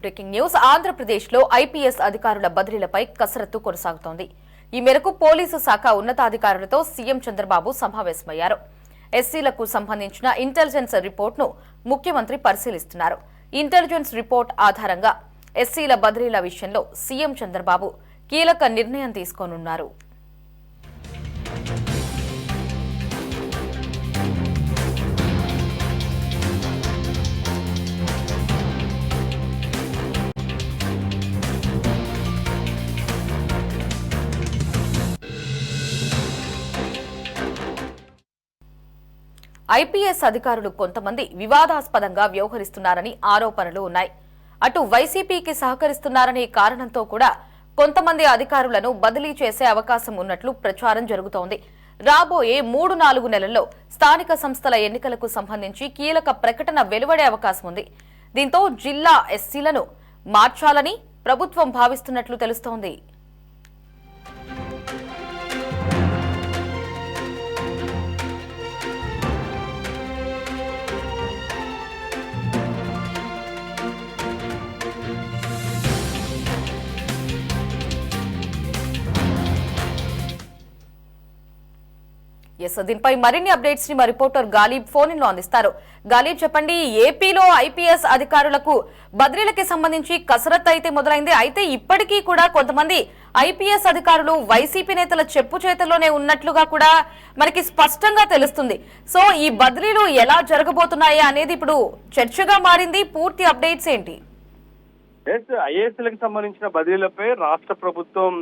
Breaking news. ఆంధ్రప్రదేశ్లో IPS అధికారుల బదిలీలపై కసరత్తు కొనసాగుతోంది. ఈ మేరకు పోలీసు శాఖ ఉన్నతాధికారులతో సీఎం చంద్రబాబు సమావేశమయ్యారు. ఎస్సీలకు సంబంధించిన ఇంటెలిజెన్స్ రిపోర్టును ముఖ్యమంత్రి పరిశీలిస్తున్నారు. ఇంటెలిజెన్స్ రిపోర్ట్ ఆధారంగా ఎస్సీల బదిలీల విషయంలో సీఎం చంద్రబాబు కీలక నిర్ణయం తీసుకోనున్నారు. ఐపీఎస్ అధికారులు కొంతమంది వివాదాస్పదంగా వ్యవహరిస్తున్నారని ఆరోపణలు ఉన్నాయి. అటు వైసీపీకి సహకరిస్తున్నారనే కారణంతో కూడా కొంతమంది అధికారులను బదిలీ చేసే అవకాశం ఉన్నట్లు ప్రచారం జరుగుతోంది. రాబోయే 3-4 నెలల్లో స్థానిక సంస్థల ఎన్నికలకు సంబంధించి కీలక ప్రకటన వెలువడే అవకాశం ఉంది. దీంతో జిల్లా ఎస్సీలను మార్చాలని ప్రభుత్వం భావిస్తున్నట్లు తెలుస్తోంది. దీనిపై మరిన్ని అప్డేట్స్ ని మా రిపోర్టర్ గాలిబ్ ఫోన్ ఇన్ లో అందిస్తారు. గాలిబ్, చెప్పండి, ఏపీలో ఐపీఎస్ అధికారులకు బదిలీలకి సంబంధించి కసరత్తు అయితే మొదలైంది. అయితే ఇప్పటికీ కూడా కొంతమంది ఐపీఎస్ అధికారులు వైసీపీ నేతల చెప్పు చేతల్లోనే ఉన్నట్లుగా కూడా మనకి స్పష్టంగా తెలుస్తుంది. సో ఈ బదిలీలు ఎలా జరగబోతున్నాయి అనేది ఇప్పుడు చర్చగా మారింది. పూర్తి అప్డేట్స్ ఏంటి? ఐఏఎస్లకు సంబంధించిన బదిలీలపై రాష్ట్ర ప్రభుత్వం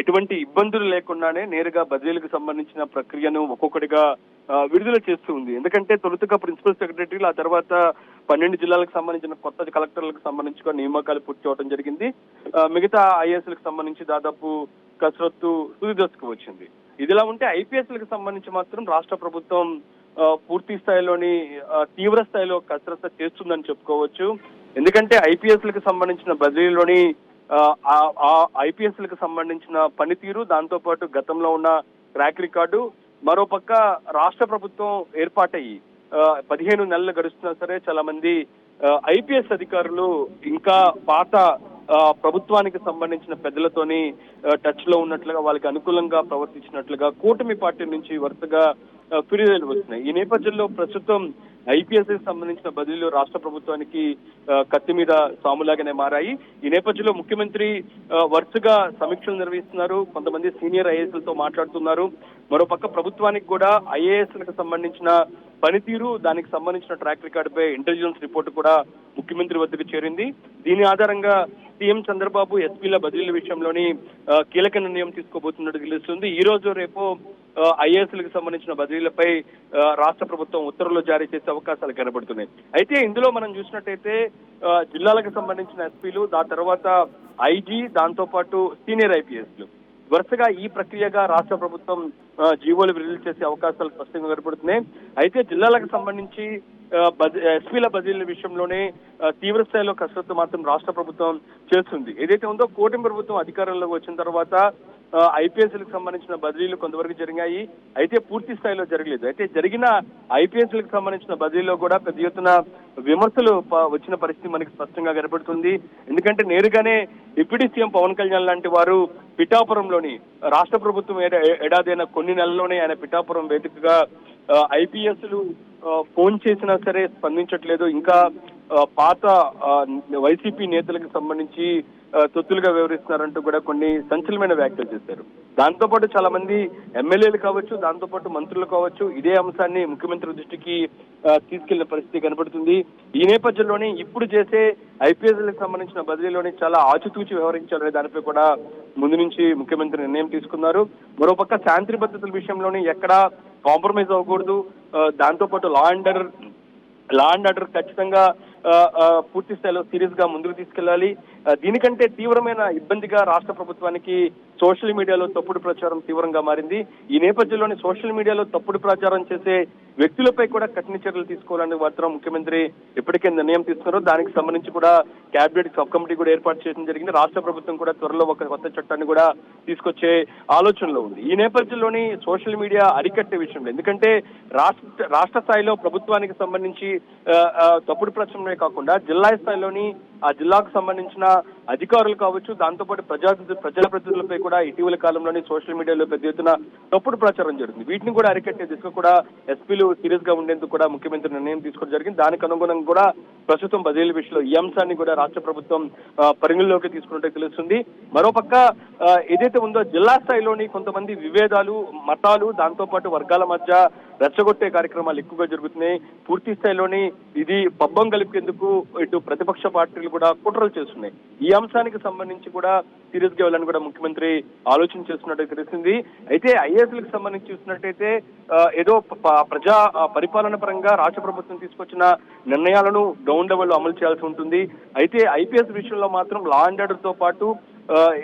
ఎటువంటి ఇబ్బందులు లేకుండానే నేరుగా బదిలీలకు సంబంధించిన ప్రక్రియను ఒక్కొక్కటిగా విడుదల చేస్తూ ఉంది. ఎందుకంటే తొలుతగా ప్రిన్సిపల్ సెక్రటరీలు, ఆ తర్వాత 12 జిల్లాలకు సంబంధించిన కొత్త కలెక్టర్లకు సంబంధించి నియామకాలు పూర్తి అవడం జరిగింది. మిగతా ఐఏఎస్లకు సంబంధించి దాదాపు కసరత్తు తుది దశకు వచ్చింది. ఇదిలా ఉంటే ఐపీఎస్లకు సంబంధించి మాత్రం రాష్ట్ర ప్రభుత్వం పూర్తి స్థాయిలోని తీవ్ర స్థాయిలో కసరత్తు చేస్తుందని చెప్పుకోవచ్చు. ఎందుకంటే ఐపీఎస్లకు సంబంధించిన బదిలీలోని ఐపీఎస్లకు సంబంధించిన పనితీరు, దాంతో పాటు గతంలో ఉన్న ట్రాక్ రికార్డు, మరోపక్క రాష్ట్ర ప్రభుత్వం ఏర్పాటయ్యి 15 నెలలు గడుస్తున్నా సరే చాలా మంది ఐపీఎస్ అధికారులు ఇంకా పాత ప్రభుత్వానికి సంబంధించిన పెద్దలతోని టచ్ లో ఉన్నట్లుగా, వాళ్ళకి అనుకూలంగా ప్రవర్తించినట్లుగా కూటమి పార్టీ నుంచి వరుసగా ఫిర్యాదులు వస్తున్నాయి. ఈ నేపథ్యంలో ప్రస్తుతం ఐపీఎస్ కి సంబంధించిన బదిలీలు రాష్ట్ర ప్రభుత్వానికి కత్తి మీద సాములాగానే మారాయి. ఈ నేపథ్యంలో ముఖ్యమంత్రి వరుసగా సమీక్షలు నిర్వహిస్తున్నారు. కొంతమంది సీనియర్ ఐఏఎస్లతో మాట్లాడుతున్నారు. మరోపక్క ప్రభుత్వానికి కూడా ఐఏఎస్లకు సంబంధించిన పనితీరు, దానికి సంబంధించిన ట్రాక్ రికార్డుపై ఇంటెలిజెన్స్ రిపోర్టు కూడా ముఖ్యమంత్రి వద్దకు చేరింది. దీని ఆధారంగా సీఎం చంద్రబాబు ఎస్పీల బదిలీల విషయంలోని కీలక నిర్ణయం తీసుకోబోతున్నట్టు తెలుస్తుంది. ఈ రోజు రేపు ఐఏఎస్లకు సంబంధించిన బదిలీలపై రాష్ట్ర ప్రభుత్వం ఉత్తర్వులు జారీ చేసే అవకాశాలు కనబడుతున్నాయి. అయితే ఇందులో మనం చూసినట్టయితే జిల్లాలకు సంబంధించిన ఎస్పీలు, దాని తర్వాత ఐజీ, దాంతో పాటు సీనియర్ ఐపీఎస్లు వరుసగా ఈ ప్రక్రియగా రాష్ట్ర ప్రభుత్వం జీవోలు విడుదల చేసే అవకాశాలు స్పష్టంగా కనబడుతున్నాయి. అయితే జిల్లాలకు సంబంధించి ఎస్పీల బదిలీల విషయంలోనే తీవ్ర స్థాయిలో కసరత్తు మాత్రం రాష్ట్ర ప్రభుత్వం చేస్తుంది. ఏదైతే ఉందో కూటమి ప్రభుత్వం అధికారంలోకి వచ్చిన తర్వాత ఐపీఎస్లకు సంబంధించిన బదిలీలు కొంతవరకు జరిగాయి. అయితే పూర్తి స్థాయిలో జరగలేదు. అయితే జరిగిన ఐపీఎస్లకు సంబంధించిన బదిలీలో కూడా పెద్ద ఎత్తున విమర్శలు వచ్చిన పరిస్థితి మనకి స్పష్టంగా కనబడుతుంది. ఎందుకంటే నేరుగానే డిప్యూటీ సీఎం పవన్ కళ్యాణ్ లాంటి వారు పిఠాపురంలోని రాష్ట్ర ప్రభుత్వం ఏడాదైన కొన్ని నెలల్లోనే ఆయన పిఠాపురం వేదికగా ఐపీఎస్లు ఫోన్ చేసినా సరే స్పందించట్లేదు, ఇంకా పాత వైసీపీ నేతలకు సంబంధించి తొత్తులుగా వ్యవహరిస్తున్నారంటూ కూడా కొన్ని సంచలనమైన వ్యాఖ్యలు చేశారు. దాంతో పాటు చాలా మంది ఎమ్మెల్యేలు కావచ్చు, దాంతో పాటు మంత్రులు కావచ్చు, ఇదే అంశాన్ని ముఖ్యమంత్రి దృష్టికి తీసుకెళ్లిన పరిస్థితి కనబడుతుంది. ఈ నేపథ్యంలోనే ఇప్పుడు చేసే ఐపీఎస్లకు సంబంధించిన బదిలీలోని చాలా ఆచితూచి వ్యవహరించాలనే దానిపై కూడా ముందు నుంచి ముఖ్యమంత్రి నిర్ణయం తీసుకున్నారు. మరోపక్క శాంతి భద్రతల విషయంలోని ఎక్కడా కాంప్రమైజ్ అవ్వకూడదు, దాంతో పాటు లా అండ్ ఆర్డర్ ఖచ్చితంగా పూర్తి స్థాయిలో సీరియస్ గా ముందుకు తీసుకెళ్లాలి. దీనికంటే తీవ్రమైన ఇబ్బందిగా రాష్ట్ర ప్రభుత్వానికి సోషల్ మీడియాలో తప్పుడు ప్రచారం తీవ్రంగా మారింది. ఈ నేపథ్యంలోని సోషల్ మీడియాలో తప్పుడు ప్రచారం చేసే వ్యక్తులపై కూడా కఠిన చర్యలు తీసుకోవాలని మాత్రం ముఖ్యమంత్రి ఇప్పటికే నిర్ణయం తీసుకున్నారు. దానికి సంబంధించి కూడా కేబినెట్ సబ్ కమిటీ కూడా ఏర్పాటు చేయడం జరిగింది. రాష్ట్ర ప్రభుత్వం కూడా త్వరలో ఒక కొత్త చట్టాన్ని కూడా తీసుకొచ్చే ఆలోచనలో ఉంది. ఈ నేపథ్యంలోని సోషల్ మీడియా అరికట్టే విషయంలో, ఎందుకంటే రాష్ట్ర స్థాయిలో ప్రభుత్వానికి సంబంధించి తప్పుడు ప్రచారమే కాకుండా జిల్లా స్థాయిలోని ఆ జిల్లాకు సంబంధించిన అధికారులు కావచ్చు, దాంతోపాటు ప్రజాప్రతినిధులపై కూడా ఇటీవల కాలంలోని సోషల్ మీడియాలో పెద్ద ఎత్తున తప్పుడు ప్రచారం జరుగుతుంది. వీటిని కూడా అరికట్టే దిశగా కూడా ఎస్పీలు సీరియస్ గా ఉండేందుకు కూడా ముఖ్యమంత్రి నిర్ణయం తీసుకోవడం జరిగింది. దానికి అనుగుణంగా కూడా ప్రస్తుతం బదిలీ విషయంలో ఈ అంశాన్ని కూడా రాష్ట్ర ప్రభుత్వం పరిగణలోకి తీసుకున్నట్టు తెలుస్తుంది. మరోపక్క ఏదైతే ఉందో జిల్లా స్థాయిలోని కొంతమంది విభేదాలు, మతాలు, దాంతోపాటు వర్గాల మధ్య రెచ్చగొట్టే కార్యక్రమాలు ఎక్కువగా జరుగుతున్నాయి. పూర్తి స్థాయిలోని ఇది పబ్బం కలిపేందుకు ఇటు ప్రతిపక్ష పార్టీలు కూడా కుట్రలు చేస్తున్నాయి. ఈ అంశానికి సంబంధించి కూడా సీరియస్ గా వెళ్ళని కూడా ముఖ్యమంత్రి ఆలోచన చేస్తున్నట్టు తెలిసింది. అయితే ఐఏఎస్లకు సంబంధించి చూసినట్టయితే ఏదో ప్రజా పరిపాలన పరంగా రాష్ట్ర ప్రభుత్వం తీసుకొచ్చిన నిర్ణయాలను గ్రౌండ్ లెవెల్లో అమలు చేయాల్సి ఉంటుంది. అయితే ఐపీఎస్ విషయంలో మాత్రం లా అండ్ ఆర్డర్ తో పాటు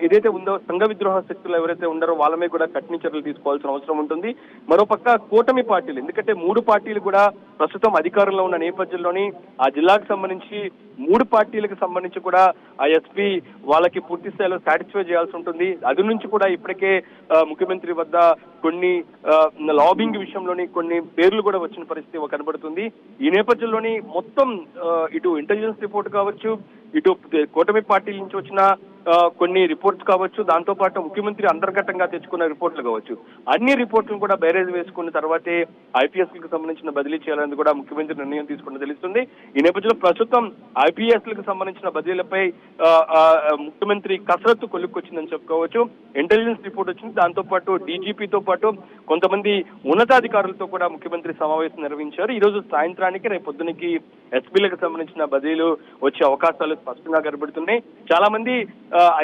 ఏదైతే ఉందో సంఘ విద్రోహ శక్తులు ఎవరైతే ఉన్నారో వాళ్ళ మీద కూడా కఠిన చర్యలు తీసుకోవాల్సిన అవసరం ఉంటుంది. మరోపక్క కూటమి పార్టీలు, ఎందుకంటే 3 పార్టీలు కూడా ప్రస్తుతం అధికారంలో ఉన్న నేపథ్యంలోని ఆ జిల్లాకు సంబంధించి 3 పార్టీలకు సంబంధించి కూడా ఆ ఎస్పీ వాళ్ళకి పూర్తి స్థాయిలో సాటిస్ఫై చేయాల్సి ఉంటుంది. అది నుంచి కూడా ఇప్పటికే ముఖ్యమంత్రి వద్ద కొన్ని లాబింగ్ విషయంలోని కొన్ని పేర్లు కూడా వచ్చిన పరిస్థితి కనబడుతుంది. ఈ నేపథ్యంలోని మొత్తం ఇటు ఇంటెలిజెన్స్ రిపోర్ట్ కావచ్చు, ఇటు కూటమి పార్టీల నుంచి వచ్చిన కొన్ని రిపోర్ట్స్ కావచ్చు, దాంతో పాటు ముఖ్యమంత్రి అంతర్గతంగా తెచ్చుకున్న రిపోర్ట్లు కావచ్చు, అన్ని రిపోర్ట్లను కూడా బేరేజ్ వేసుకున్న తర్వాతే ఐపీఎస్లకు సంబంధించిన బదిలీ చేయాలని కూడా ముఖ్యమంత్రి నిర్ణయం తీసుకున్న తెలుస్తుంది. ఈ నేపథ్యంలో ప్రస్తుతం ఐపీఎస్లకు సంబంధించిన బదిలీలపై ముఖ్యమంత్రి కసరత్తు కొలుక్కొచ్చిందని చెప్పుకోవచ్చు. ఇంటెలిజెన్స్ రిపోర్ట్ వచ్చింది, దాంతో పాటు డీజీపీతో పాటు కొంతమంది ఉన్నతాధికారులతో కూడా ముఖ్యమంత్రి సమావేశం నిర్వహించారు. ఈ రోజు సాయంత్రానికి, రేపు పొద్దునకి ఎస్పీలకు సంబంధించిన బదిలీలు వచ్చే అవకాశాలు స్పష్టంగా కనబడుతున్నాయి. చాలా మంది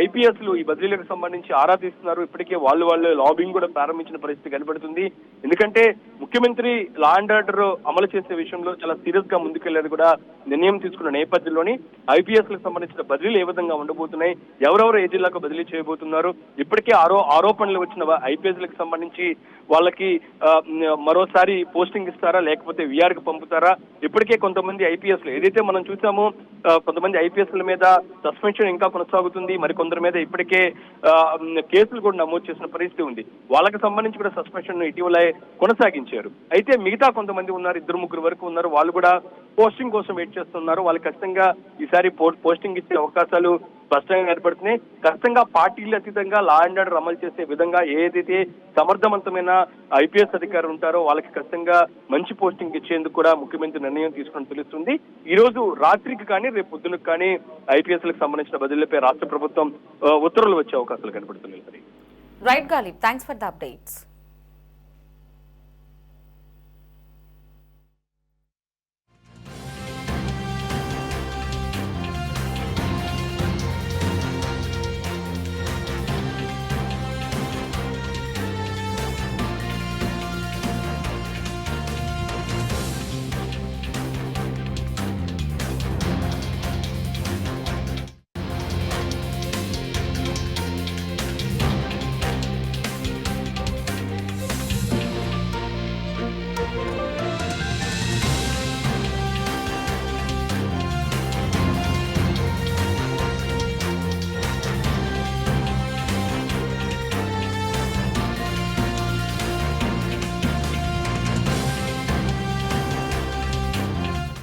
ఐపీఎస్లు ఈ బదిలీలకు సంబంధించి ఆరా తీస్తున్నారు. ఇప్పటికే వాళ్ళు లాబింగ్ కూడా ప్రారంభించిన పరిస్థితి కనబడుతుంది. ఎందుకంటే ముఖ్యమంత్రి లా అండ్ ఆర్డర్ అమలు చేసే విషయంలో చాలా సీరియస్ గా ముందుకెళ్లేది కూడా నిర్ణయం తీసుకున్న నేపథ్యంలోని ఐపీఎస్లకు సంబంధించిన బదిలీలు ఏ విధంగా ఉండబోతున్నాయి, ఎవరెవరు ఏ జిల్లాకు బదిలీ చేయబోతున్నారు, ఇప్పటికే ఆరోపణలు వచ్చిన ఐపీఎస్లకు సంబంధించి వాళ్ళకి మరోసారి పోస్టింగ్ ఇస్తారా లేకపోతే వీఆర్ కి పంపుతారా, ఇప్పటికే కొంతమంది ఐపీఎస్లు ఏదైతే మనం చూసామో కొంతమంది ఐపీఎస్ల మీద సస్పెన్షన్ ఇంకా కొనసాగుతుంది. మరి కొందరి మీద ఇప్పటికే కేసులు కూడా నమోదు చేసిన పరిస్థితి ఉంది. వాళ్ళకి సంబంధించి కూడా సస్పెన్షన్ ఇటీవల కొనసాగించారు. అయితే మిగతా కొంతమంది ఉన్నారు, 2-3 వరకు ఉన్నారు, వాళ్ళు కూడా పోస్టింగ్ కోసం వెయిట్ చేస్తున్నారు. వాళ్ళు ఖచ్చితంగా ఈసారి పోస్టింగ్ ఇచ్చే అవకాశాలు స్పష్టంగా ఏర్పడుతున్నాయి. ఖచ్చితంగా పార్టీలు అతీతంగా లా అండ్ ఆర్డర్ అమలు చేసే విధంగా ఏదైతే సమర్థవంతమైన ఐపీఎస్ అధికారులు ఉంటారో వాళ్ళకి ఖచ్చితంగా మంచి పోస్టింగ్ ఇచ్చేందుకు కూడా ముఖ్యమంత్రి నిర్ణయం తీసుకుని తెలుస్తుంది. ఈ రోజు రాత్రికి కానీ రేపు పొద్దునకు కానీ ఐపీఎస్లకు సంబంధించిన బదిలీలపై రాష్ట్ర ప్రభుత్వం ఉత్తర్వులు వచ్చే అవకాశాలు కనబడుతున్నాయి. Right Ghalib, thanks for the updates.